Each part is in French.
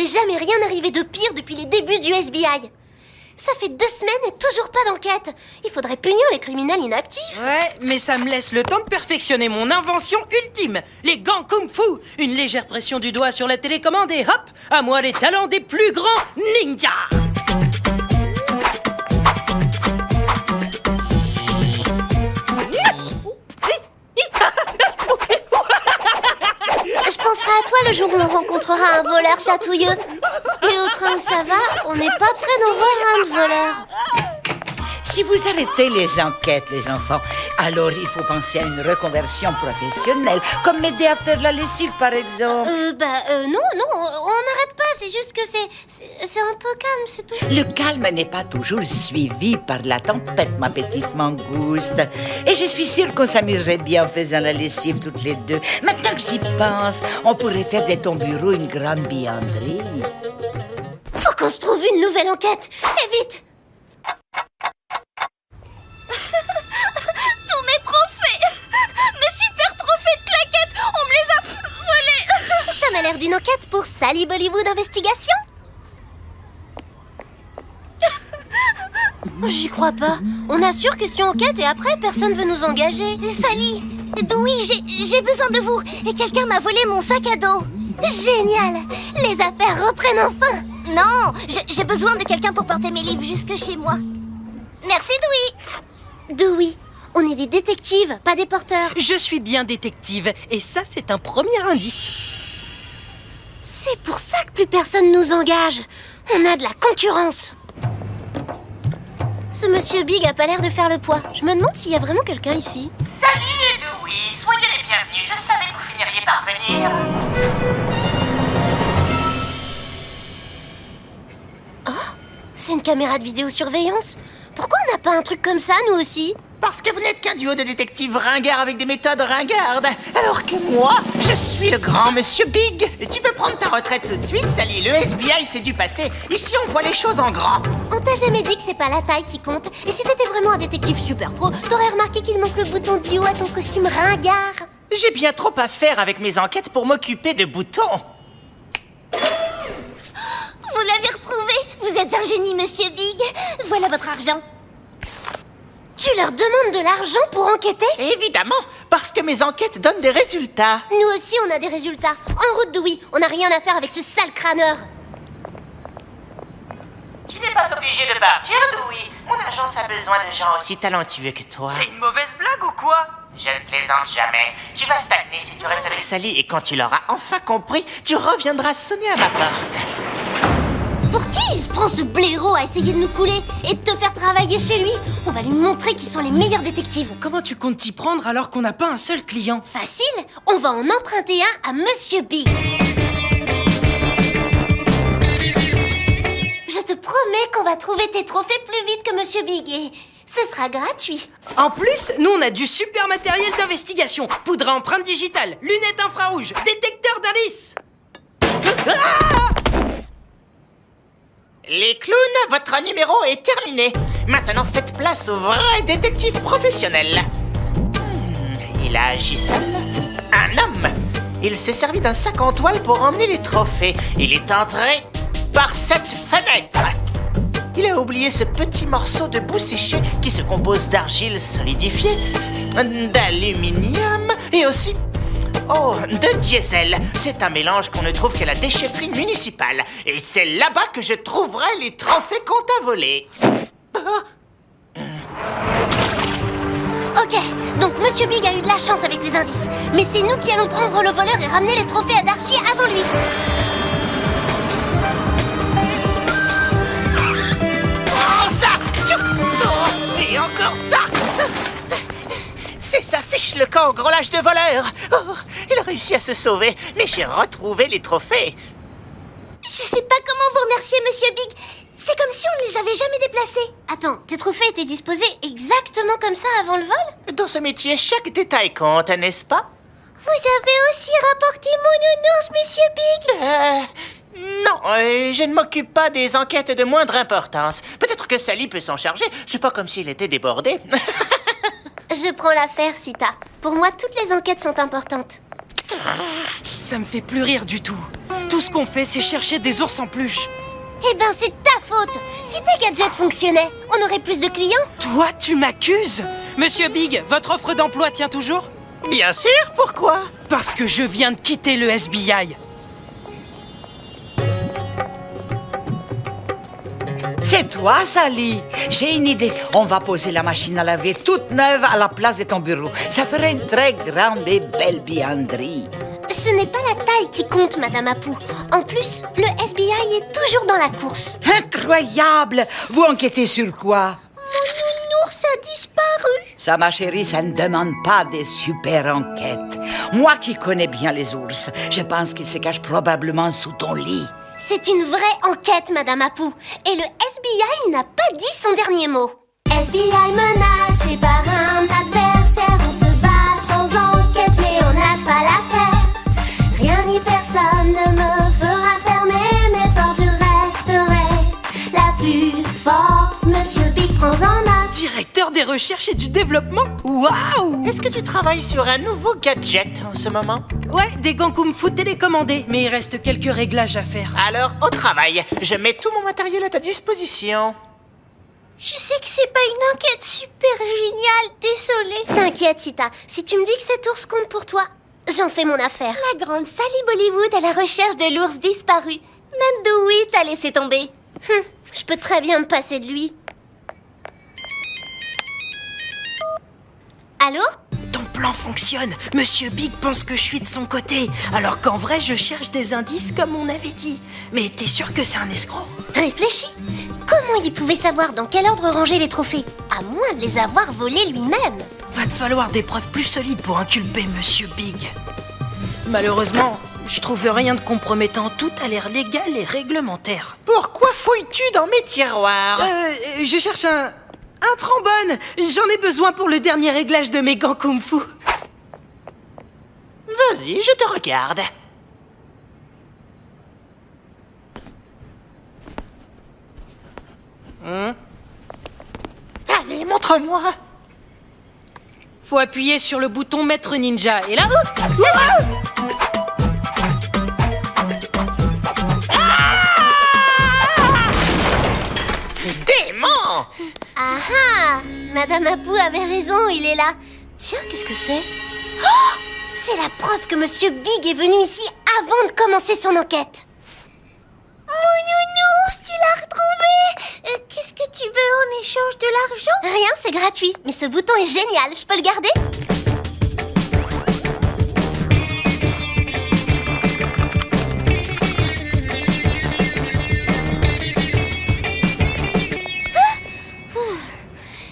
devait jamais rien arriver de pire depuis les débuts du FBI. Ça fait 2 semaines et toujours pas d'enquête. Il faudrait punir les criminels inactifs. Ouais, mais ça me laisse le temps de perfectionner mon invention ultime. Les gants kung-fu. Une légère pression du doigt sur la télécommande et hop, à moi les talents des plus grands ninjas. Je penserai à toi le jour où on rencontrera un voleur chatouilleux. Mais au train où ça va, on n'est pas près d'en voir un de voleur. Si vous arrêtez les enquêtes, les enfants, alors il faut penser à une reconversion professionnelle, comme m'aider à faire la lessive, par exemple. Non, on n'arrête pas, c'est juste que c'est un peu calme, c'est tout. Le calme n'est pas toujours suivi par la tempête, ma petite mangouste. Et je suis sûre qu'on s'amuserait bien en faisant la lessive toutes les deux. Maintenant que j'y pense, on pourrait faire de ton bureau une grande buanderie. Faut qu'on se trouve une nouvelle enquête, et vite. Tous mes trophées! Mes super trophées de claquettes! On me les a volés! Ça m'a l'air d'une enquête pour Sally Bollywood Investigation. J'y crois pas. On assure question enquête et après personne veut nous engager. Sally! Dewey, j'ai besoin de vous! Et quelqu'un m'a volé mon sac à dos! Génial. Les affaires reprennent enfin. Non! J'ai besoin de quelqu'un pour porter mes livres jusque chez moi. Merci, Dewey! Dewey, on est des détectives, pas des porteurs. Je suis bien détective et ça c'est un premier indice. C'est pour ça que plus personne nous engage. On a de la concurrence. Ce monsieur Big a pas l'air de faire le poids. Je me demande s'il y a vraiment quelqu'un ici. Salut Dewey, soyez les bienvenus, je savais que vous finiriez par venir. C'est une caméra de vidéosurveillance. Pourquoi on n'a pas un truc comme ça, nous aussi? Parce que vous n'êtes qu'un duo de détectives ringards avec des méthodes ringardes. Alors que moi, je suis le grand monsieur Big. Et tu peux prendre ta retraite tout de suite, Sally. Le FBI, c'est du passé. Ici, on voit les choses en grand. On t'a jamais dit que c'est pas la taille qui compte. Et si t'étais vraiment un détective super pro, t'aurais remarqué qu'il manque le bouton du haut à ton costume ringard. J'ai bien trop à faire avec mes enquêtes pour m'occuper de boutons. Vous l'avez retrouvé! Vous êtes un génie, monsieur Big! Voilà votre argent. Tu leur demandes de l'argent pour enquêter? Évidemment, parce que mes enquêtes donnent des résultats. Nous aussi, on a des résultats. En route, Dewey, on n'a rien à faire avec ce sale crâneur. Tu n'es pas obligé de partir, Dewey. Mon agence a besoin de gens aussi talentueux que toi. C'est une mauvaise blague ou quoi? Je ne plaisante jamais. Tu vas stagner si tu restes avec Sally et quand tu l'auras enfin compris, tu reviendras sonner à ma porte. Pour qui il se prend ce blaireau à essayer de nous couler et de te faire travailler chez lui? On va lui montrer qu'ils sont les meilleurs détectives. Comment tu comptes t'y prendre alors qu'on n'a pas un seul client? Facile, on va en emprunter un à Monsieur Big. Je te promets qu'on va trouver tes trophées plus vite que Monsieur Big et ce sera gratuit. En plus, nous on a du super matériel d'investigation. Poudre à empreinte digitale, lunettes infrarouges, détecteur d'indices. Les clowns, votre numéro est terminé. Maintenant, faites place au vrai détective professionnel. Il a agi seul. Un homme. Il s'est servi d'un sac en toile pour emmener les trophées. Il est entré par cette fenêtre. Il a oublié ce petit morceau de boue séchée qui se compose d'argile solidifiée, d'aluminium et aussi... oh, de diesel. C'est un mélange qu'on ne trouve qu'à la déchetterie municipale. Et c'est là-bas que je trouverai les trophées qu'on t'a volés. Ok, donc Monsieur Big a eu de la chance avec les indices. Mais c'est nous qui allons prendre le voleur et ramener les trophées à Darcy avant lui. Oh, ça! Oh, et encore ça! Ça fiche le camp au grelage de voleurs. Oh, il a réussi à se sauver, mais j'ai retrouvé les trophées. Je sais pas comment vous remercier, monsieur Big. C'est comme si on ne les avait jamais déplacés. Attends, tes trophées étaient disposés exactement comme ça avant le vol? Dans ce métier, chaque détail compte, n'est-ce pas? Vous avez aussi rapporté mon nounours, monsieur Big. Non, je ne m'occupe pas des enquêtes de moindre importance. Peut-être que Sally peut s'en charger. C'est pas comme s'il était débordé. Je prends l'affaire, Sita. Pour moi, toutes les enquêtes sont importantes. Ça me fait plus rire du tout. Tout ce qu'on fait, c'est chercher des ours en peluche. Eh ben, c'est ta faute. Si tes gadgets fonctionnaient, on aurait plus de clients. Toi, tu m'accuses? Monsieur Big, votre offre d'emploi tient toujours? Bien sûr, pourquoi? Parce que je viens de quitter le SBI. C'est toi, Sally. J'ai une idée. On va poser la machine à laver toute neuve à la place de ton bureau. Ça ferait une très grande et belle buanderie. Ce n'est pas la taille qui compte, Madame Apou. En plus, le SBI est toujours dans la course. Incroyable! Vous enquêtez sur quoi? Mon ours a disparu. Ça, ma chérie, ça ne demande pas des super enquêtes. Moi qui connais bien les ours, je pense qu'ils se cachent probablement sous ton lit. C'est une vraie enquête, Madame Apou. Et le SBI n'a pas dit son dernier mot. SBI menacé par un adversaire. On se bat sans enquête, mais on lâche pas l'affaire. Rien ni personne ne me fera fermer mes portes. Je resterai la plus forte. Monsieur Big prend en note. Directeur des recherches et du développement? Waouh! Est-ce que tu travailles sur un nouveau gadget en ce moment? Ouais, des gants Kung Fu télécommandés, mais il reste quelques réglages à faire. Alors, au travail. Je mets tout mon matériel à ta disposition. Je sais que c'est pas une enquête super géniale, désolée. T'inquiète, Sita. Si tu me dis que cet ours compte pour toi, j'en fais mon affaire. La grande Sally Bollywood à la recherche de l'ours disparu. Même Dewey t'a laissé tomber. Je peux très bien me passer de lui. Allô? Ton plan fonctionne. Monsieur Big pense que je suis de son côté, alors qu'en vrai, je cherche des indices comme on avait dit. Mais t'es sûr que c'est un escroc? Réfléchis. Comment il pouvait savoir dans quel ordre ranger les trophées? À moins de les avoir volés lui-même. Va te falloir des preuves plus solides pour inculper Monsieur Big. Malheureusement, je trouve rien de compromettant. Tout a l'air légal et réglementaire. Pourquoi fouilles-tu dans mes tiroirs? Je cherche un trombone. J'en ai besoin pour le dernier réglage de mes gants Kung Fu. Vas-y, je te regarde. Allez, montre-moi. Faut appuyer sur le bouton Maître Ninja. Et là... Démon! Ah ah! Madame Apou avait raison, il est là. Tiens, qu'est-ce que c'est? Oh! C'est la preuve que Monsieur Big est venu ici avant de commencer son enquête. Mon nounours, tu l'as retrouvé. Qu'est-ce que tu veux en échange de l'argent? Rien, c'est gratuit. Mais ce bouton est génial. Je peux le garder?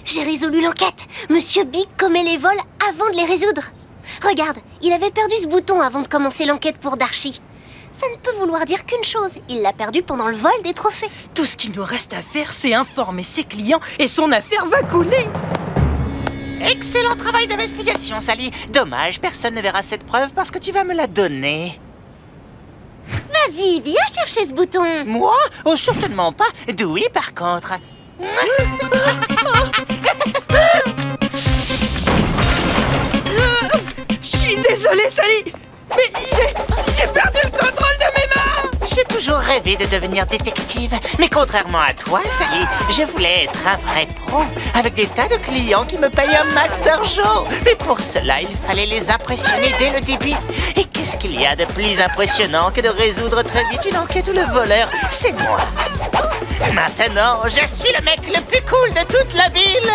J'ai résolu l'enquête. Monsieur Big commet les vols avant de les résoudre. Regarde, il avait perdu ce bouton avant de commencer l'enquête pour Darchi. Ça ne peut vouloir dire qu'une chose. Il l'a perdu pendant le vol des trophées. Tout ce qu'il nous reste à faire, c'est informer ses clients et son affaire va couler. Excellent travail d'investigation, Sally. Dommage, personne ne verra cette preuve parce que tu vas me la donner. Vas-y, viens chercher ce bouton. Moi? Oh, certainement pas. Dewey, par contre. Je suis désolé, Sally, mais j'ai perdu le contrôle de mes mains. J'ai toujours rêvé de devenir détective, mais contrairement à toi, Sally, je voulais être un vrai pro, avec des tas de clients qui me payent un max d'argent. Mais pour cela, il fallait les impressionner dès le début. Et qu'est-ce qu'il y a de plus impressionnant que de résoudre très vite une enquête où le voleur, c'est moi. Maintenant, je suis le mec le plus cool de toute la ville.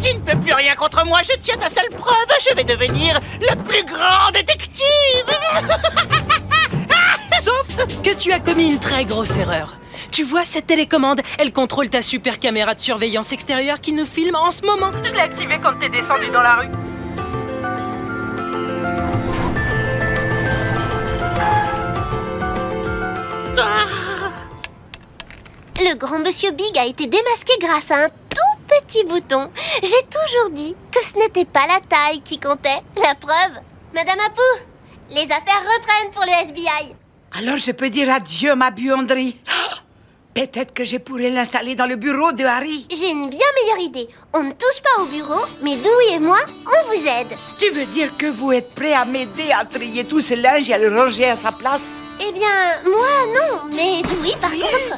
Tu ne peux plus rien contre moi, je tiens ta seule preuve. Je vais devenir le plus grand détective. Sauf que tu as commis une très grosse erreur. Tu vois cette télécommande, elle contrôle ta super caméra de surveillance extérieure qui nous filme en ce moment. Je l'ai activée quand t'es descendu dans la rue. Le grand Monsieur Big a été démasqué grâce à un tout petit petits boutons. J'ai toujours dit que ce n'était pas la taille qui comptait. La preuve, Madame Apu, les affaires reprennent pour le SBI. Alors je peux dire adieu, ma buanderie. Peut-être que je pourrais l'installer dans le bureau de Harry. J'ai une bien meilleure idée. On ne touche pas au bureau, mais Dewey et moi, on vous aide. Tu veux dire que vous êtes prêt à m'aider à trier tout ce linge et à le ranger à sa place? Eh bien, moi, non, mais Dewey, par contre...